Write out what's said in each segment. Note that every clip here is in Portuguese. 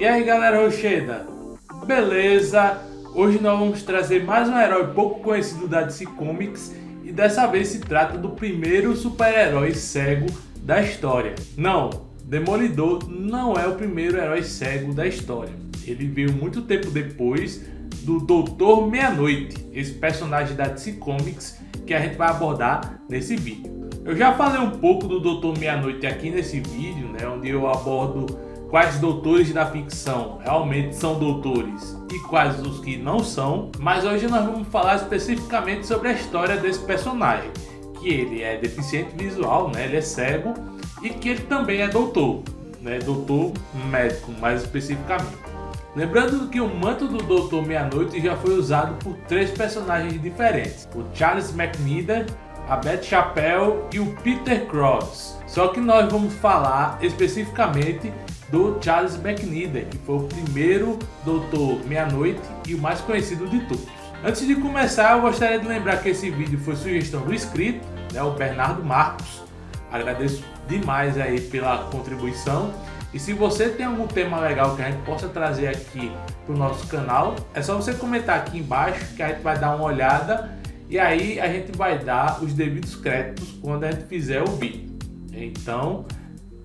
E aí galera Rocheda, beleza? Hoje nós vamos trazer mais um herói pouco conhecido da DC Comics e dessa vez se trata do primeiro super-herói cego da história. Não, Demolidor não é o primeiro herói cego da história. Ele veio muito tempo depois do Doutor Meia-Noite, esse personagem da DC Comics que a gente vai abordar nesse vídeo. Eu já falei um pouco do Doutor Meia-Noite aqui nesse vídeo, né, onde eu abordo quais doutores da ficção realmente são doutores e quais os que não são, mas hoje nós vamos falar especificamente sobre a história desse personagem, que ele é deficiente visual, né, ele é cego e que ele também é doutor, né, doutor médico mais especificamente. Lembrando que o manto do Doutor Meia-Noite já foi usado por 3 personagens diferentes, o Charles McNider, a Beth Chapelle e o Peter Cross. Só que nós vamos falar especificamente do Charles McNider, que foi o primeiro Doutor Meia-Noite e o mais conhecido de todos. Antes de começar, eu gostaria de lembrar que esse vídeo foi sugestão do inscrito, né, o Bernardo Marcos. Agradeço demais aí pela contribuição. E se você tem algum tema legal que a gente possa trazer aqui para o nosso canal, é só você comentar aqui embaixo que a gente vai dar uma olhada e aí a gente vai dar os devidos créditos quando a gente fizer o vídeo. Então,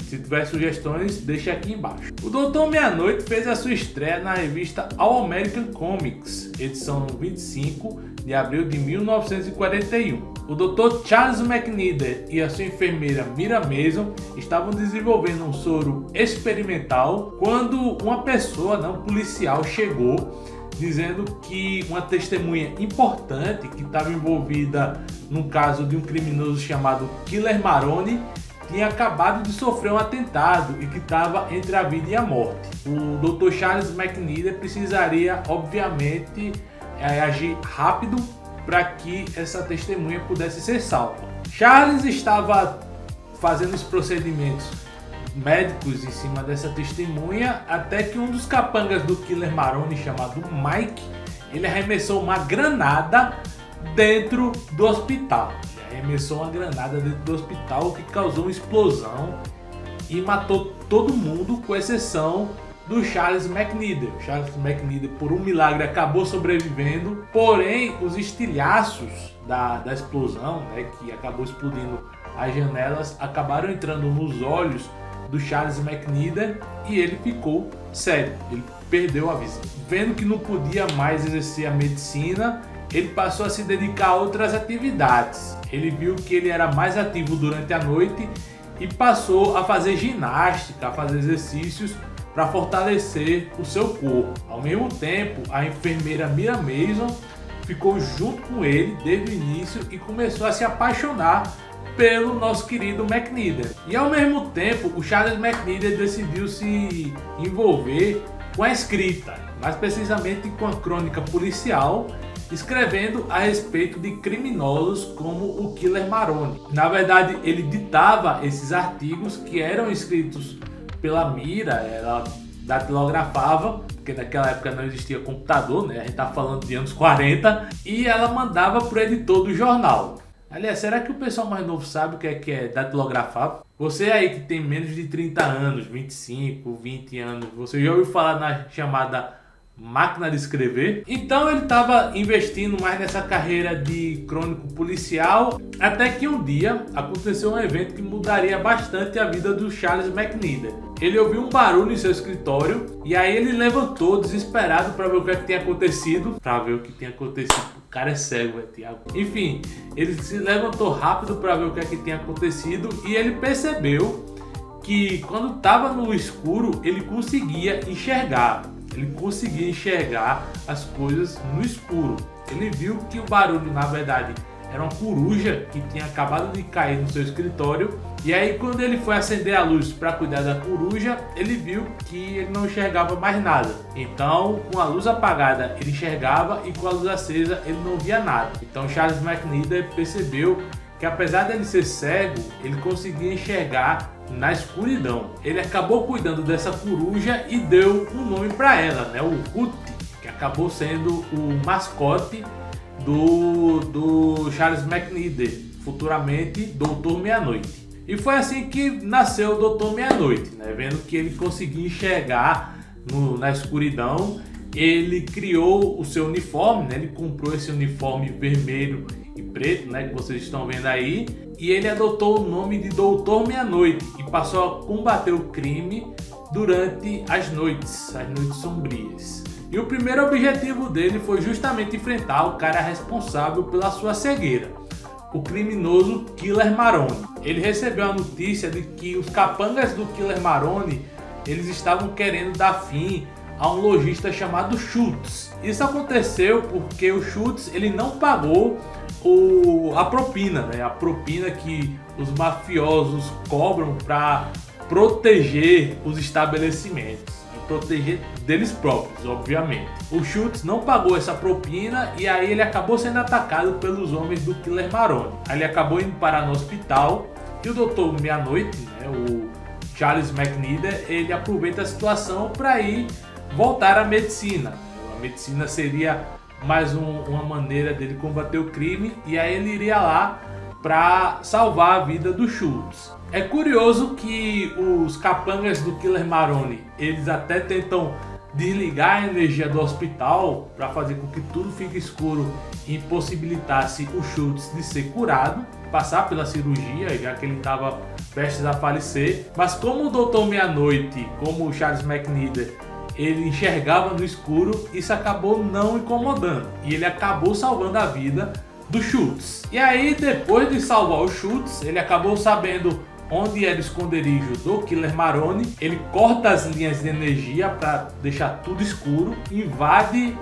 se tiver sugestões, deixa aqui embaixo. O Doutor Meia-Noite fez a sua estreia na revista All American Comics, edição 25 de abril de 1941. O Dr. Charles McNider e a sua enfermeira Mira Mason estavam desenvolvendo um soro experimental quando uma pessoa, um policial, chegou dizendo que uma testemunha importante que estava envolvida num caso de um criminoso chamado Killer Maroni tinha acabado de sofrer um atentado e que estava entre a vida e a morte. O Dr. Charles McNider precisaria, obviamente, agir rápido para que essa testemunha pudesse ser salva. Charles estava fazendo os procedimentos médicos em cima dessa testemunha até que um dos capangas do Killer Maroni, chamado Mike, ele arremessou uma granada dentro do hospital. Arremessou uma granada dentro do hospital, o que causou uma explosão e matou todo mundo, com exceção do Charles McNider. O Charles McNider, por um milagre, acabou sobrevivendo, porém os estilhaços da explosão, né, que acabou explodindo as janelas, acabaram entrando nos olhos do Charles McNider e ele ficou cego, ele perdeu a visão. Vendo que não podia mais exercer a medicina, ele passou a se dedicar a outras atividades. Ele viu que ele era mais ativo durante a noite e passou a fazer ginástica, a fazer exercícios para fortalecer o seu corpo. Ao mesmo tempo, a enfermeira Mira Mason ficou junto com ele desde o início e começou a se apaixonar pelo nosso querido McNider. E ao mesmo tempo, o Charles McNider decidiu se envolver com a escrita, mais precisamente com a crônica policial, escrevendo a respeito de criminosos como o Killer Maroni. Na verdade, ele ditava esses artigos que eram escritos pela Mira, ela datilografava, porque naquela época não existia computador, né? A gente tá falando de anos 40, e ela mandava pro editor do jornal. Aliás, será que o pessoal mais novo sabe o que é datilografar? Você aí que tem menos de 30 anos, 25, 20 anos, você já ouviu falar na chamada máquina de escrever? Então ele estava investindo mais nessa carreira de crônico policial, até que um dia aconteceu um evento que mudaria bastante a vida do Charles McNider. Ele ouviu um barulho em seu escritório e aí ele levantou desesperado para ver o que tinha acontecido. O cara é cego, Thiago. Enfim, ele se levantou rápido para ver o que tinha acontecido e ele percebeu que quando estava no escuro ele conseguia enxergar. Ele conseguia enxergar as coisas no escuro. Ele viu que o barulho, na verdade, era uma coruja que tinha acabado de cair no seu escritório. E aí, quando ele foi acender a luz para cuidar da coruja, ele viu que ele não enxergava mais nada. Então, com a luz apagada, ele enxergava e com a luz acesa, ele não via nada. Então, Charles McNider percebeu que, apesar dele ser cego, ele conseguia enxergar na escuridão. Ele acabou cuidando dessa coruja e deu um nome para ela, né? O Hoot, que acabou sendo o mascote do Charles McNider, futuramente Doutor Meia-Noite. E foi assim que nasceu o Doutor Meia-Noite, né? Vendo que ele conseguia enxergar na escuridão. Ele criou o seu uniforme, né? Ele comprou esse uniforme vermelho e preto, né, que vocês estão vendo aí, e ele adotou o nome de Doutor Meia-Noite e passou a combater o crime durante as noites sombrias. E o primeiro objetivo dele foi justamente enfrentar o cara responsável pela sua cegueira, o criminoso Killer Maroni. Ele recebeu a notícia de que os capangas do Killer Maroni, eles estavam querendo dar fim a um lojista chamado Schultz. Isso aconteceu porque o Schultz ele não pagou a propina, né? A propina que os mafiosos cobram para proteger os estabelecimentos e proteger deles próprios, obviamente. O Schultz não pagou essa propina e aí ele acabou sendo atacado pelos homens do Killer Maroni. Aí ele acabou indo parar no hospital e o Doutor Meia-Noite, né, o Charles McNider, ele aproveita a situação para ir voltar à medicina. A medicina seria mais uma maneira dele combater o crime, e aí ele iria lá para salvar a vida do Schultz. É curioso que os capangas do Killer Maroni, eles até tentam desligar a energia do hospital para fazer com que tudo fique escuro e impossibilitasse o Schultz de ser curado, passar pela cirurgia, já que ele estava prestes a falecer. Mas como o Doutor Meia-Noite, como o Charles McNider, ele enxergava no escuro, isso acabou não incomodando e ele acabou salvando a vida do Schultz. E aí, depois de salvar o Schultz, ele acabou sabendo onde era o esconderijo do Killer Maroni. Ele corta as linhas de energia para deixar tudo escuro, invade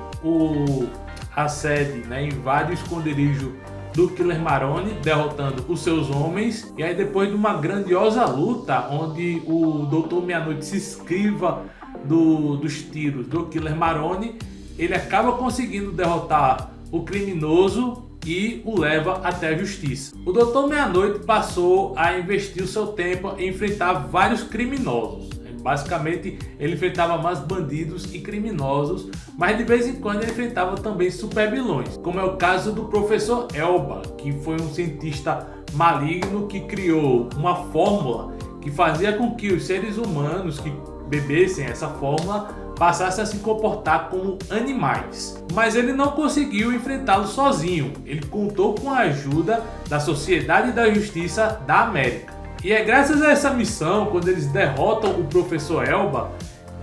a sede, né? Invade o esconderijo do Killer Maroni, derrotando os seus homens. E aí, depois de uma grandiosa luta, onde o Doutor Meia-Noite se esquiva dos tiros do Killer Maroni, ele acaba conseguindo derrotar o criminoso e o leva até a justiça. O Doutor Meia-Noite passou a investir o seu tempo em enfrentar vários criminosos. Basicamente, ele enfrentava mais bandidos e criminosos, mas de vez em quando ele enfrentava também supervilões, como é o caso do Professor Elba, que foi um cientista maligno que criou uma fórmula que fazia com que os seres humanos que bebessem essa fórmula passassem a se comportar como animais. Mas ele não conseguiu enfrentá-lo sozinho, ele contou com a ajuda da Sociedade da Justiça da América. E é graças a essa missão, quando eles derrotam o Professor Elba,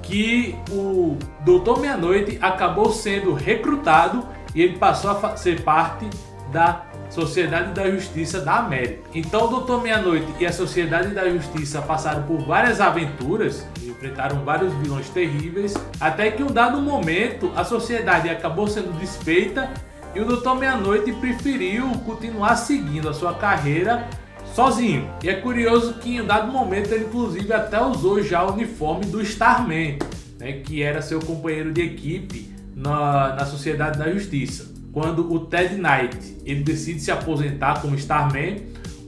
que o Doutor Meia-Noite acabou sendo recrutado e ele passou a ser parte da Sociedade da Justiça da América. Então o Doutor Meia-Noite e a Sociedade da Justiça passaram por várias aventuras, enfrentaram vários vilões terríveis, até que em um dado momento a sociedade acabou sendo desfeita e o Doutor Meia-Noite preferiu continuar seguindo a sua carreira sozinho. E é curioso que em um dado momento ele inclusive até usou já o uniforme do Starman, né, que era seu companheiro de equipe na Sociedade da Justiça. Quando o Ted Knight ele decide se aposentar como Starman,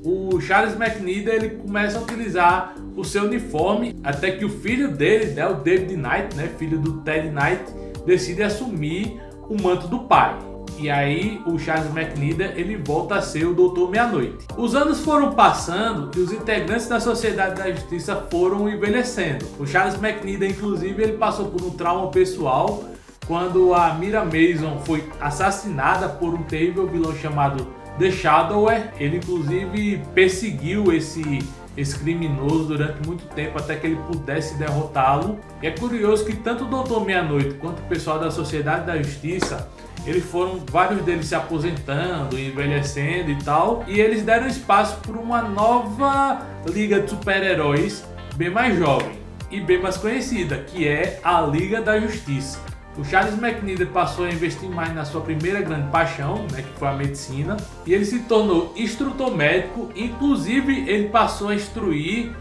o Charles McNider ele começa a utilizar o seu uniforme, até que o filho dele, né, o David Knight, né, filho do Ted Knight, decide assumir o manto do pai. E aí o Charles McNider ele volta a ser o Doutor Meia-Noite. Os anos foram passando e os integrantes da Sociedade da Justiça foram envelhecendo. O Charles McNider inclusive ele passou por um trauma pessoal quando a Mira Mason foi assassinada por um terrível vilão chamado The Shadower. Ele inclusive perseguiu esse criminoso durante muito tempo até que ele pudesse derrotá-lo. E é curioso que tanto o Doutor Meia-Noite quanto o pessoal da Sociedade da Justiça, vários deles se aposentando, envelhecendo e tal, e eles deram espaço para uma nova liga de super-heróis bem mais jovem e bem mais conhecida, que é a Liga da Justiça. O Charles McNider passou a investir mais na sua primeira grande paixão, né, que foi a medicina, e ele se tornou instrutor médico. Inclusive ele passou a instruir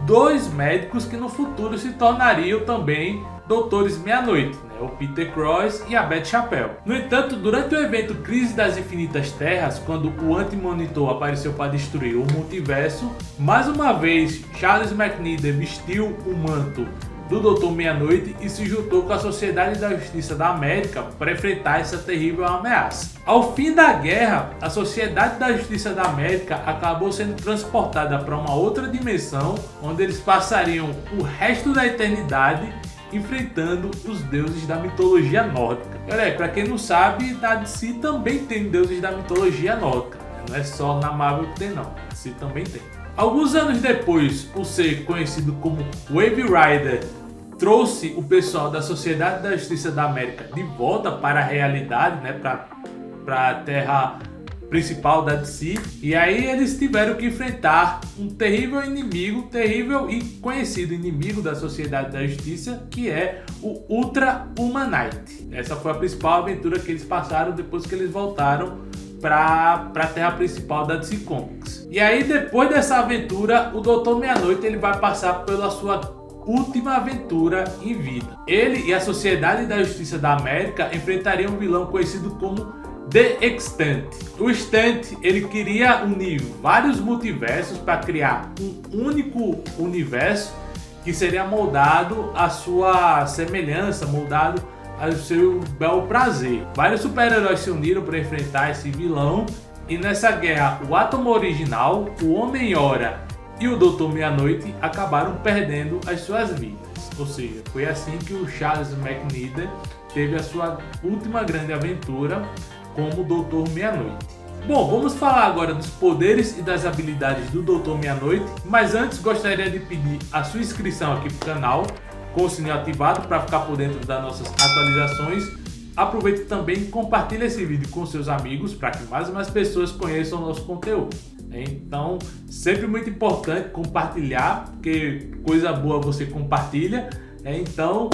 2 médicos que no futuro se tornariam também Doutores Meia-Noite, né, o Peter Cross e a Beth Chapelle. No entanto, durante o evento Crise das Infinitas Terras, quando o Anti-Monitor apareceu para destruir o multiverso, mais uma vez Charles McNider vestiu o manto do Doutor Meia-Noite e se juntou com a Sociedade da Justiça da América para enfrentar essa terrível ameaça. Ao fim da guerra, a Sociedade da Justiça da América acabou sendo transportada para uma outra dimensão, onde eles passariam o resto da eternidade enfrentando os deuses da mitologia nórdica. Olha aí, pra quem não sabe, na DC também tem deuses da mitologia nórdica. Não é só na Marvel que tem não, na DC também tem. Alguns anos depois, o ser conhecido como Wave Rider trouxe o pessoal da Sociedade da Justiça da América de volta para a realidade, né, para a terra principal da DC. E aí eles tiveram que enfrentar um terrível inimigo, terrível e conhecido inimigo da Sociedade da Justiça, que é o Ultra Humanite. Essa foi a principal aventura que eles passaram depois que eles voltaram para a terra principal da DC Comics. E aí depois dessa aventura, o Doutor Meia-Noite ele vai passar pela sua última aventura em vida. Ele e a Sociedade da Justiça da América enfrentariam um vilão conhecido como The Extant. O Extant ele queria unir vários multiversos para criar um único universo que seria moldado à sua semelhança, moldado ao seu bel prazer. Vários super-heróis se uniram para enfrentar esse vilão e nessa guerra o Átomo Original, o Homem-Hora e o Doutor Meia-Noite acabaram perdendo as suas vidas. Ou seja, foi assim que o Charles McNider teve a sua última grande aventura como Doutor Meia-Noite. Bom, vamos falar agora dos poderes e das habilidades do Doutor Meia-Noite, mas antes gostaria de pedir a sua inscrição aqui para o canal, com o sininho ativado para ficar por dentro das nossas atualizações. Aproveite também e compartilhe esse vídeo com seus amigos para que mais e mais pessoas conheçam o nosso conteúdo. Então, sempre muito importante compartilhar, porque coisa boa você compartilha. Então,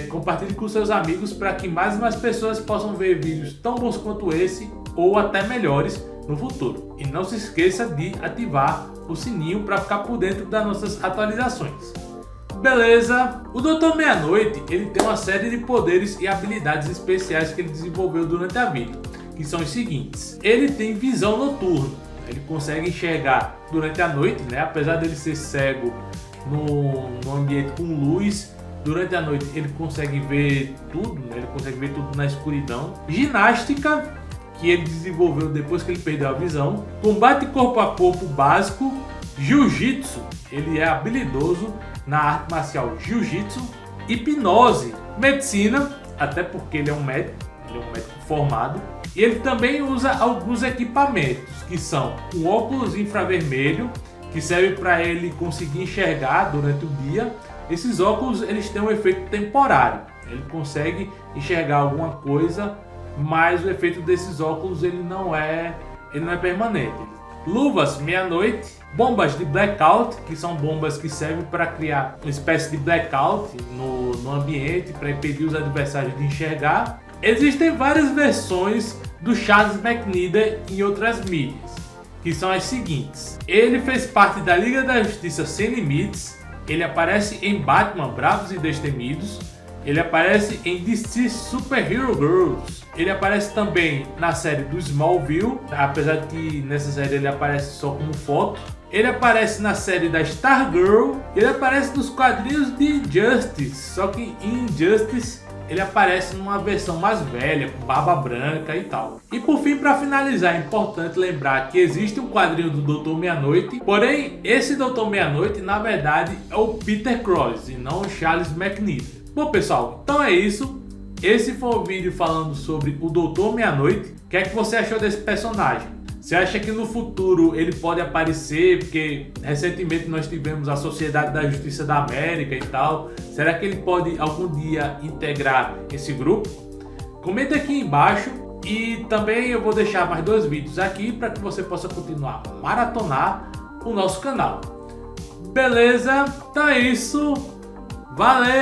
compartilhe com seus amigos para que mais e mais pessoas possam ver vídeos tão bons quanto esse ou até melhores no futuro. E não se esqueça de ativar o sininho para ficar por dentro das nossas atualizações. Beleza? O Doutor Meia-Noite ele tem uma série de poderes e habilidades especiais que ele desenvolveu durante a vida, que são os seguintes. Ele tem visão noturna, ele consegue enxergar durante a noite, né? Apesar dele ser cego no ambiente com luz, durante a noite ele consegue ver tudo, né? Ele consegue ver tudo na escuridão. Ginástica, que ele desenvolveu depois que ele perdeu a visão. Combate corpo a corpo básico. Jiu-jitsu, ele é habilidoso na arte marcial Jiu-Jitsu. Hipnose, medicina, até porque ele é um médico formado. E ele também usa alguns equipamentos, que são um óculos infravermelho, que serve para ele conseguir enxergar durante o dia. Esses óculos eles têm um efeito temporário, ele consegue enxergar alguma coisa, mas o efeito desses óculos ele não é permanente. Luvas meia-noite, bombas de blackout, que são bombas que servem para criar uma espécie de blackout no ambiente, para impedir os adversários de enxergar. Existem várias versões do Charles McNider em outras mídias, que são as seguintes. Ele fez parte da Liga da Justiça Sem Limites, ele aparece em Batman Bravos e Destemidos, ele aparece em DC Super Hero Girls, ele aparece também na série do Smallville, apesar de que nessa série ele aparece só como foto. Ele aparece na série da Stargirl, ele aparece nos quadrinhos de Injustice, só que em Injustice ele aparece numa versão mais velha, com barba branca e tal. E por fim, para finalizar, é importante lembrar que existe um quadrinho do Doutor Meia-Noite, porém esse Doutor Meia-Noite na verdade é o Peter Cross e não o Charles McNider. Bom pessoal, então é isso. Esse foi o vídeo falando sobre o Doutor Meia-Noite. O que é que você achou desse personagem? Você acha que no futuro ele pode aparecer? Porque recentemente nós tivemos a Sociedade da Justiça da América e tal. Será que ele pode algum dia integrar esse grupo? Comenta aqui embaixo. E também eu vou deixar mais 2 vídeos aqui para que você possa continuar a maratonar o nosso canal. Beleza? Então é isso. Valeu!